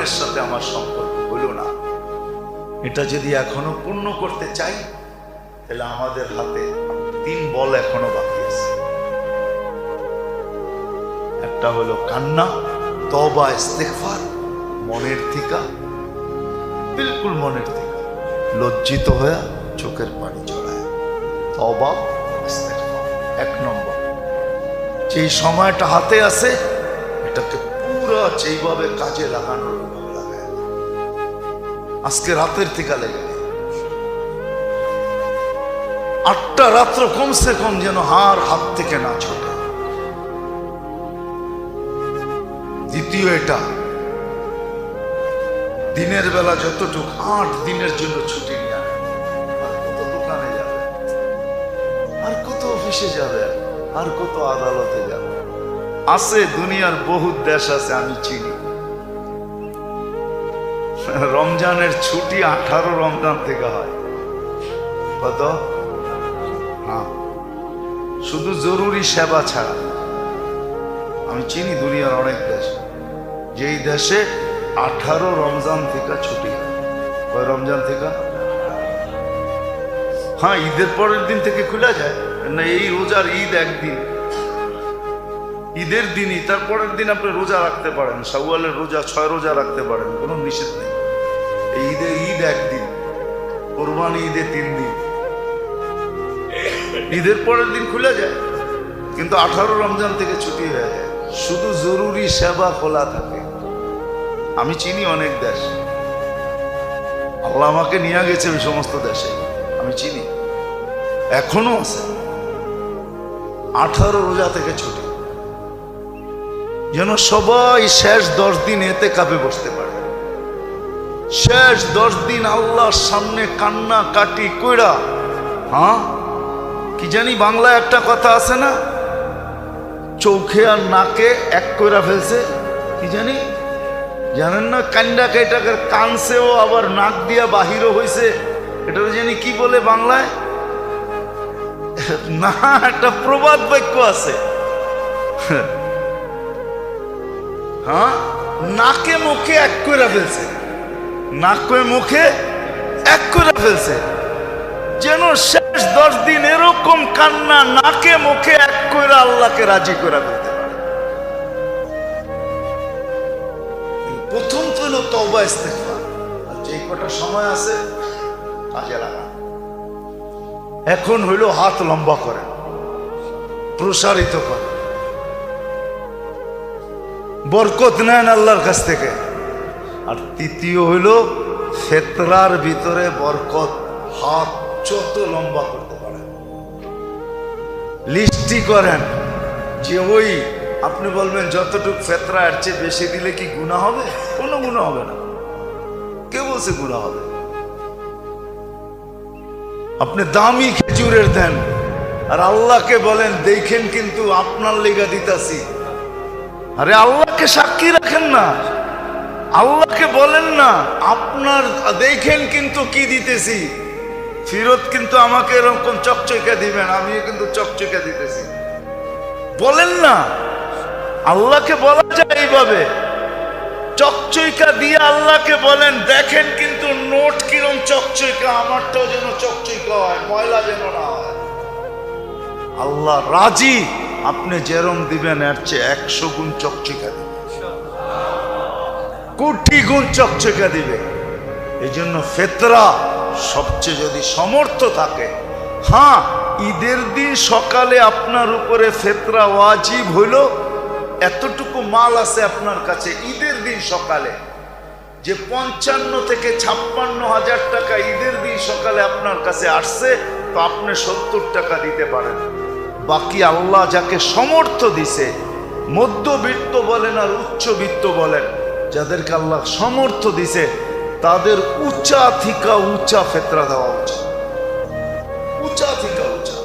রহমানের সাথে আমার সম্পর্ক হইল না। এটা যদি এখনো পূর্ণ করতে চাই তাহলে আমাদের হাতে 3 বল এখনো বাকি আছে। একটা হলো কান্না, তওবা, ইস্তেগফার, মনের থেকে, বিলকুল মনের থেকে লজ্জিত হয়ে চোখের পানি ঝরায়, তওবা, ইস্তেগফার 1 নম্বর। যেই সময়টা হাতে আছে এটাকে পুরো যেইভাবে কাজে লাগানোর লাগায়, আজকে রাতের থেকে লেগে 8টা রাত্র কমসে কম যেন হাত থেকে না ছোটে। দ্বিতীয়, এটা দিনের বেলা যতটুক 8 দিনের জন্য ছুটি নিয়ে আনে। আর কত দোকানে যাবে, আর কত অফিসে যাবে, আর কত আদালতে যাবে। আছে দুনিয়ার বহুত দেশ আছে আমি চিনি, রমজানের ছুটি 18 রমজান থেকে হয়। কত? হ্যাঁ, শুধু জরুরি সেবা ছাড়া। আমি চিনি দুনিয়ার অনেক দেশ, যেই দেশে 18 রমজান থেকে ছুটি হয়। কয় রমজান থেকে? হ্যাঁ, ঈদের পরের দিন থেকে খুলে যায় না। এই রোজার ঈদ একদিন, ঈদের দিনই, তারপরের দিন আপনি রোজা রাখতে পারেন, শাওয়ালের রোজা 6 রোজা রাখতে পারেন, কোনো নিষেধ নেই। এই ঈদ একদিন, কোরবানি ঈদে 3 দিন, ঈদের পরের দিন খুলে যায়। কিন্তু 18 রমজান থেকে ছুটি হয়ে যায়, শুধু জরুরি সেবা খোলা থাকে। আমি চিনি অনেক দেশ, আল্লাহ আমাকে নিয়ে গেছে ওই সমস্ত দেশে, আমি চিনি এখনো আছে 18 রোজা থেকে ছুটি, যেন সবাই শেষ 10 দিন এতে কাপে বসতে পারে। শেষ 10 দিন আল্লাহর সামনে কান্না কাটি কইরা, হ্যাঁ কি জানি বাংলায় একটা কথা আছে না, চোখে আর নাকে এক কইরা ফেলছে, কি জানি জানেন না? কান্ডা কেটাকে কানছেও আবার নাক দিয়া বাহিরও হয়েছে, এটা জানি কি বলে বাংলায়, না একটা প্রবাদ বাক্য আছে। হ্যাঁ, নাকে মুখে এক করে ফেলছে, নাকে মুখে এক করে ফেলছে, যেন শেষ 10 দিন এরকম কান্না নাকে মুখে এক করে আল্লাহকে রাজি করে ফেলতে পারে। প্রথম তো হলো তওবা, ইস্তেগফার। আর যে কটা সময় আছে কাজে লাগা। এখন হইল হাত লম্বা করেন, প্রসারিত করেন, বরকত নেন আল্লাহর কাছ থেকে। আর তৃতীয় হইল ফেতরার ভিতরে বরকত, হাত যত লম্বা করতে পারেন, লিস্টি করেন। যে ওই আপনি বলবেন যতটুক ফেতরা এর চেয়ে বেশি দিলে কি গুনাহ হবে? কোনো গুনাহ হবে না। কে বলছে গুনাহ হবে? আপনি দামি খেজুরের দেন আর আল্লাহকে বলেন দেখেন কিন্তু আপনার লেগা দিতাছি। আরে আল্লাহকে সাক্ষী রাখেন না, আল্লাহকে বলেন না আপনার দেখেন কিন্তু কি দিতেছি, ফিরত কিন্তু আমাকে এরকম চকচকে দিবেন, আমিও কিন্তু চকচকে দিতেছি। বলেন না, আল্লাহকে বলা যায় এইভাবে, চকচকা দিয়ে আল্লাহকে বলেন দেখেন কিন্তু নোট কিরম চকচকা, আমারটাও যেন চকচকা হয়, ময়লা যেন না হয়। আল্লাহ রাজি, আপনি যেরম দিবেন এর চেয়ে 100 গুণ চকচকা দিবে, কোটি গুণ চকচকা দিবে। এই জন্য ফেতরা সবচেয়ে যদি সমর্থ থাকে, হ্যাঁ ঈদের দিন সকালে আপনার উপরে ফেতরা ওয়াজিব হইল, এতটুকু মাল আছে আপনার কাছে ঈদের দিন সকালে, যে 55 থেকে 56 হাজার টাকা ঈদের দিন সকালে আপনার কাছে আসছে, তো আপনি 70 টাকা দিতে পারেন। বাকি আল্লাহ যাকে সমর্থ দিছে, মধ্যবিত্ত বলেন আর উচ্চবিত্ত বলেন, যাদেরকে আল্লাহ সমর্থ দিছে তাদের উঁচা থেকে উঁচা ফেতরা দেওয়া উচিত, উঁচা থেকে উঁচা।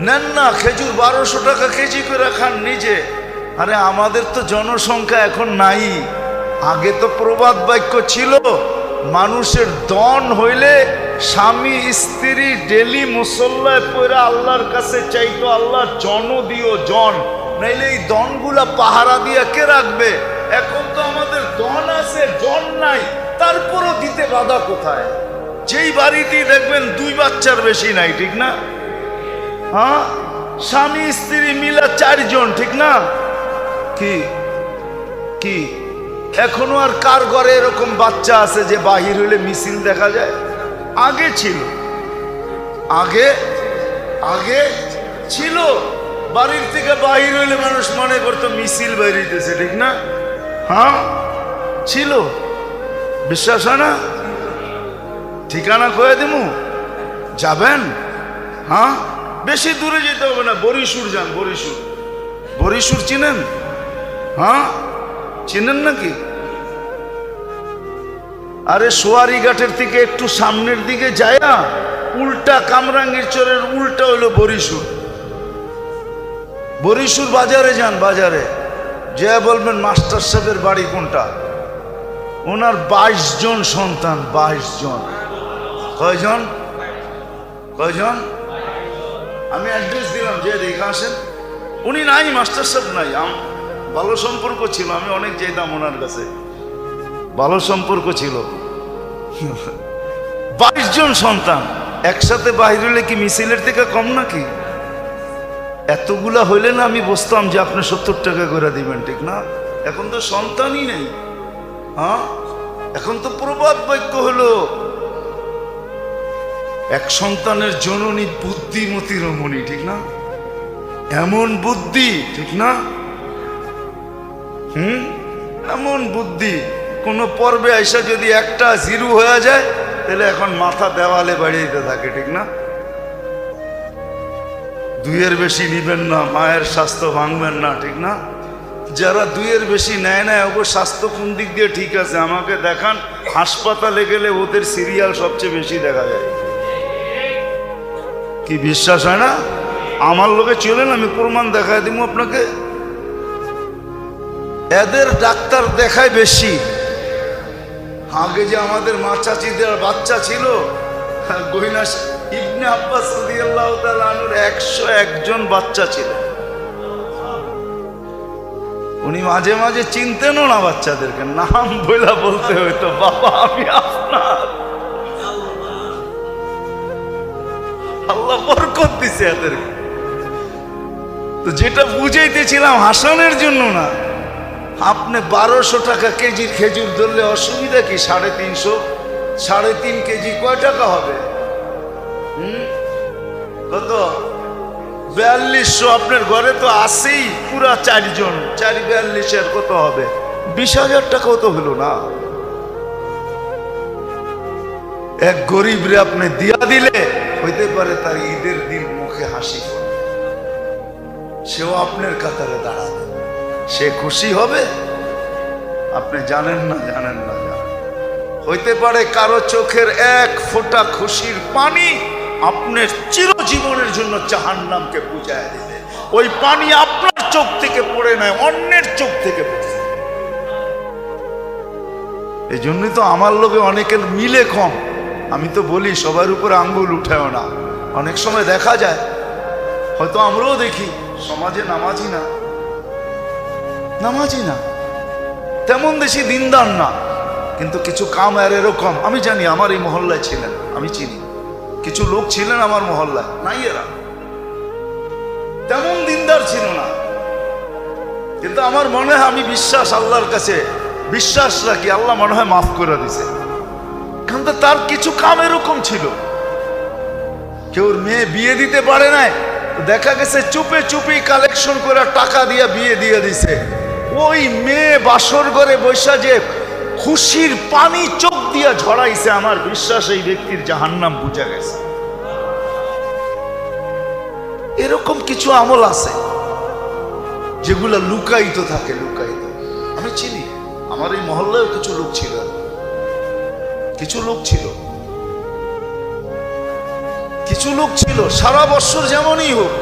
নেন না খেজুর 1200 টাকা কেজি করে খান নিজে। আরে আমাদের তো জনসংখ্যা এখন নাই, আগে তো প্রবাদ বাক্য ছিল, মানুষের দন হইলে স্বামী স্ত্রী ডেলি মুসল্লায় পড়ে আল্লাহর কাছে চাইতো, আল্লাহ জন দিও জন, নাইলে এই দনগুলা পাহারা দিয়া কে রাখবে? এখন তো আমাদের ধন আছে, জন নাই, তারপরও দিতে বাধা কোথায়? যেই বাড়িতেই দেখবেন 2 বাচ্চার বেশি নাই, ঠিক না? হ্যাঁ, স্বামী স্ত্রী মিলা 4 জন, ঠিক না? কি কি এখনো আর কার ঘরে এরকম বাচ্চা আছে যে বাহির হইলে মিছিল দেখা যায়? আগে ছিল, আগে আগে ছিল। বাড়ির থেকে বাহির হইলে মানুষ মনে করতো মিছিল বেরিয়েছে, ঠিক না? হ্যাঁ ছিল। বিশ্বাস হয় না? ঠিকানা কয়ে দিমু, যাবেন? হ্যাঁ, বেশি দূরে যেতে হবে না, বরিশুর যান। বরিশুর, বরিশুর চিনেন? হ্যাঁ চিনেন নাকি? আরে সোয়ারি ঘাটের থেকে একটু সামনের দিকে যায় না, উল্টা কামরাঙ্গীর চরের উল্টা হলো বরিশুর। বরিশুর বাজারে যান, বাজারে যে বলবেন মাস্টার সাহেবের বাড়ি কোনটা? ওনার 22 জন সন্তান। 22 জন। কয়জন? কয়জন? আমি অ্যাড্রেস দিলাম, যে দেখে আসেন। উনি নাই, মাস্টার সাহেব নাই। ভালো সম্পর্ক ছিল, আমি অনেক যেতাম ওনার কাছে, ভালো সম্পর্ক ছিল। 22 জন সন্তান একসাথে বাহির হইলে কি মিছিলের থেকে কম নাকি? এতগুলা হইলে না আমি বসতাম যে আপনি 70 টাকা করে দিবেন, ঠিক না? এখন তো সন্তানই নেই। হ্যাঁ, এখন তো প্রবাদ বাক্য হলো, এক সন্তানের জননী বুদ্ধিমতী রমণী, ঠিক না? এমন বুদ্ধি, ঠিক না? এমন বুদ্ধি। কোন পর্বে আইসা যদি একটা 0 হয়ে যায়, তাহলে এখন মাথা দেওয়ালে বাড়িয়ে থাকে, ঠিক না? 2-এর বেশি নিবেন না, মায়ের স্বাস্থ্য ভাঙবেন না, ঠিক না? যারা 2-এর বেশি নেয় না, ওর স্বাস্থ্য কোন দিক দিয়ে ঠিক আছে আমাকে দেখান। হাসপাতালে গেলে ওদের সিরিয়াল সবচেয়ে বেশি দেখা যায়। কি বিশ্বাস হয় না? আমার লোকে চলেন, আমি প্রমাণ দেখায় দিব আপনাকে। এদের ডাক্তার দেখায় বেশি। আগে যে আমাদের মা চাচিদের বাচ্চা ছিল, গহিনা ইবনে আব্বাস রাদিয়াল্লাহু তাআলা আনহুর 101 জন বাচ্চা ছিল। উনি মাঝে মাঝে চিনতেনও না বাচ্চাদেরকে, নাম বইলা বলতে হইতো, বাবা আমি আপনার। আল্লাহ বরকত দিছে এদেরকে। তো যেটা বুঝাইতেছিলাম, হাসানের জন্য না। আপনি 1200 টাকা কেজির খেজুর ধরলে অসুবিধা কি? 350, 3.5 কেজি কয় টাকা হবে? কত? 4200। আপনার ঘরে তো আসেই পুরা 4 জন, 4-42 কত হবে? 20,000 টাকাও তো হলো না। এক গরিব রে আপনি দিয়া দিলে হইতে পারে তার ঈদের দিন মুখে হাসি পড়ে, সেও আপনার কাতারে দাঁড়াবে, সে খুশি হবে। আপনি জানেন না, জানেন না, জানেন। হইতে পারে কারো চোখের 1 ফোঁটা খুশির পানি আপনার চিরজীবনের জন্য জাহান্নামকে বুঝায় দিবে। ওই পানি আপনার চোখ থেকে পড়ে নাই, অন্যের চোখ থেকে পড়ছে। এই জন্যই তো আমার লোকে অনেকের মিলে কম। আমি তো বলি সবার উপরে আঙ্গুল উঠায়ও না। অনেক সময় দেখা যায়, হয়তো আমরাও দেখি, সমাজে নামাজি না, নামাজি না, তেমন বেশি দিনদার না, কিন্তু কিছু কাম আর এরকম। আমি জানি, আমার এই মহল্লায় ছিলেন, আমি চিনি কিছু লোক ছিলেন আমার মহল্লায়, নাই এরা তেমন দিনদার ছিল না। কিন্তু আমার মনে হয়, আমি বিশ্বাস আল্লাহর কাছে বিশ্বাস রাখি, আল্লাহ মনে হয় মাফ করে দিছে। কিন্তু তার কিছু কাম এরকম ছিল, কেউ মেয়ে বিয়ে দিতে পারে নাই, দেখা গেছে চুপে চুপি কালেকশন করে টাকা দিয়ে বিয়ে দিয়ে দিছে। ওই মেয়ে বাসর ঘরে বৈশা যে খুশির পানি চোখ দিয়া ঝরাইছে, আমার বিশ্বাস এই ব্যক্তির জাহান্নাম বুঝা গেছে। এরকম কিছু আমল আছে যেগুলা লুকায়িত থাকে, লুকায়িত। আমি চিনি, আমার এই মহল্লায় কিছু লোক ছিল, কিছু লোক ছিল, কিছু লোক ছিল সারা বছর যেমনই হোক,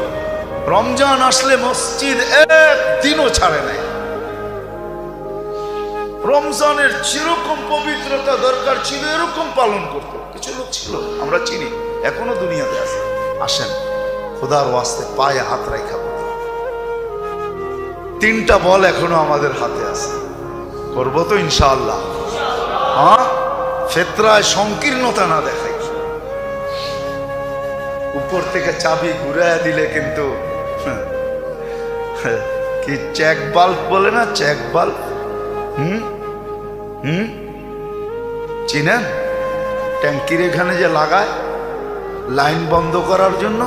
রমজান আসলে মসজিদ একদিনও ছাড়ে নাই। রমজানের যেরকম পবিত্রতা দরকার ছিল এরকম পালন করতো। কিছু লোক ছিল, আমরা চিনি, এখনো দুনিয়াতে আছে। আসেন, খোদার ওয়াস্তে পায়ে হাত রাখা বলি, 3টা বল এখনো আমাদের হাতে আছে। করবো তো ইনশাআল্লাহ। হ্যাঁ, ফেতরায় সংকীর্ণতা না দেখাই। উপর থেকে চাবি ঘুরাইয়া দিলে কিন্তু কি চেক বাল্ব বলে না, চেক বাল্ব, চিনেন? ট্যাঙ্কির এখানে যে লাগায় লাইন বন্ধ করার জন্য,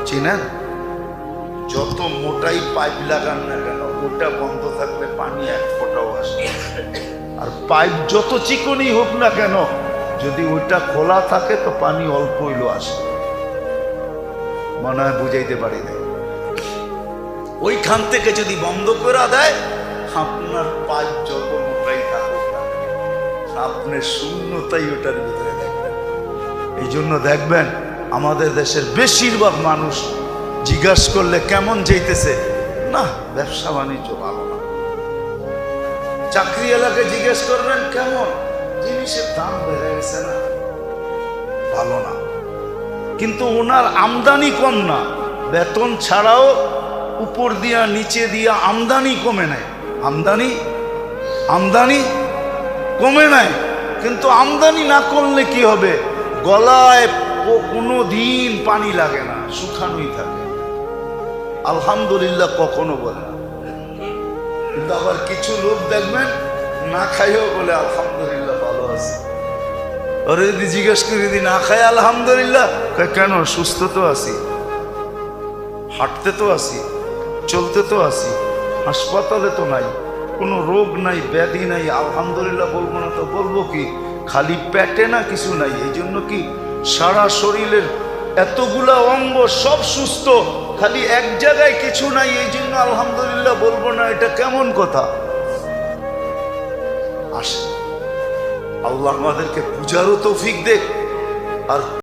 চিনেন? যত মোটাই পাইপ লাগান না কেন, ওটা বন্ধ থাকলে পানি এক ফোঁটাও আসে। আর পাইপ যত চিকনই হোক না কেন, যদি ওইটা খোলা থাকে তো পানি অল্প হইলেও আসে। মনে হয় বুঝাইতে পারি না। ওইখান থেকে যদি বন্ধ করে দেয়, আপনার পাইপ যত মোটাই থাকুক না, আপনার শূন্যতাই ওটার ভিতরে দেখবেন। এই জন্য দেখবেন আমাদের দেশের বেশিরভাগ মানুষ জিজ্ঞাসা করলে কেমন যেতেছে, না ব্যবসা বাণিজ্য ভালো না। চাকরি এলাকায় জিজ্ঞেস করবেন কেমন, জিনিসের দাম বেড়ে গেছে না, ভালো না। কিন্তু ওনার আমদানি কম না, বেতন ছাড়াও উপর দিয়া নিচে দিয়া আমদানি কমে নাই। আমদানি কমে নাই, কিন্তু আমদানি না করলে কি হবে, গলায় কোনো দিন পানি লাগে না, শুকানোই থাকে। আলহামদুলিল্লাহ কখনো বলে না। কিন্তু আবার কিছু লোক দেখবেন না খাইও বলে আলহামদুলিল্লাহ ভালো আছে। ওরে যদি জিজ্ঞেস করি যদি না খাই আলহামদুলিল্লাহ, কেন? সুস্থ তো আছি, হাঁটতে তো আছি, চলতে তো আছি, হাসপাতালে তো নাই, কোনো রোগ নাই, ব্যাধি নাই, আলহামদুলিল্লাহ বলবো না তো বলবো কি? খালি পেটে না কিছু নাই, এই জন্য কি সারা শরীরের এতগুলা অঙ্গ সব সুস্থ, খালি এক জায়গায় কিছু নাই, এই জন্য আলহামদুলিল্লাহ বলবো না, এটা কেমন কথা? আসে আল্লাহ আমাদেরকে বুঝারও তৌফিক দেখ। আর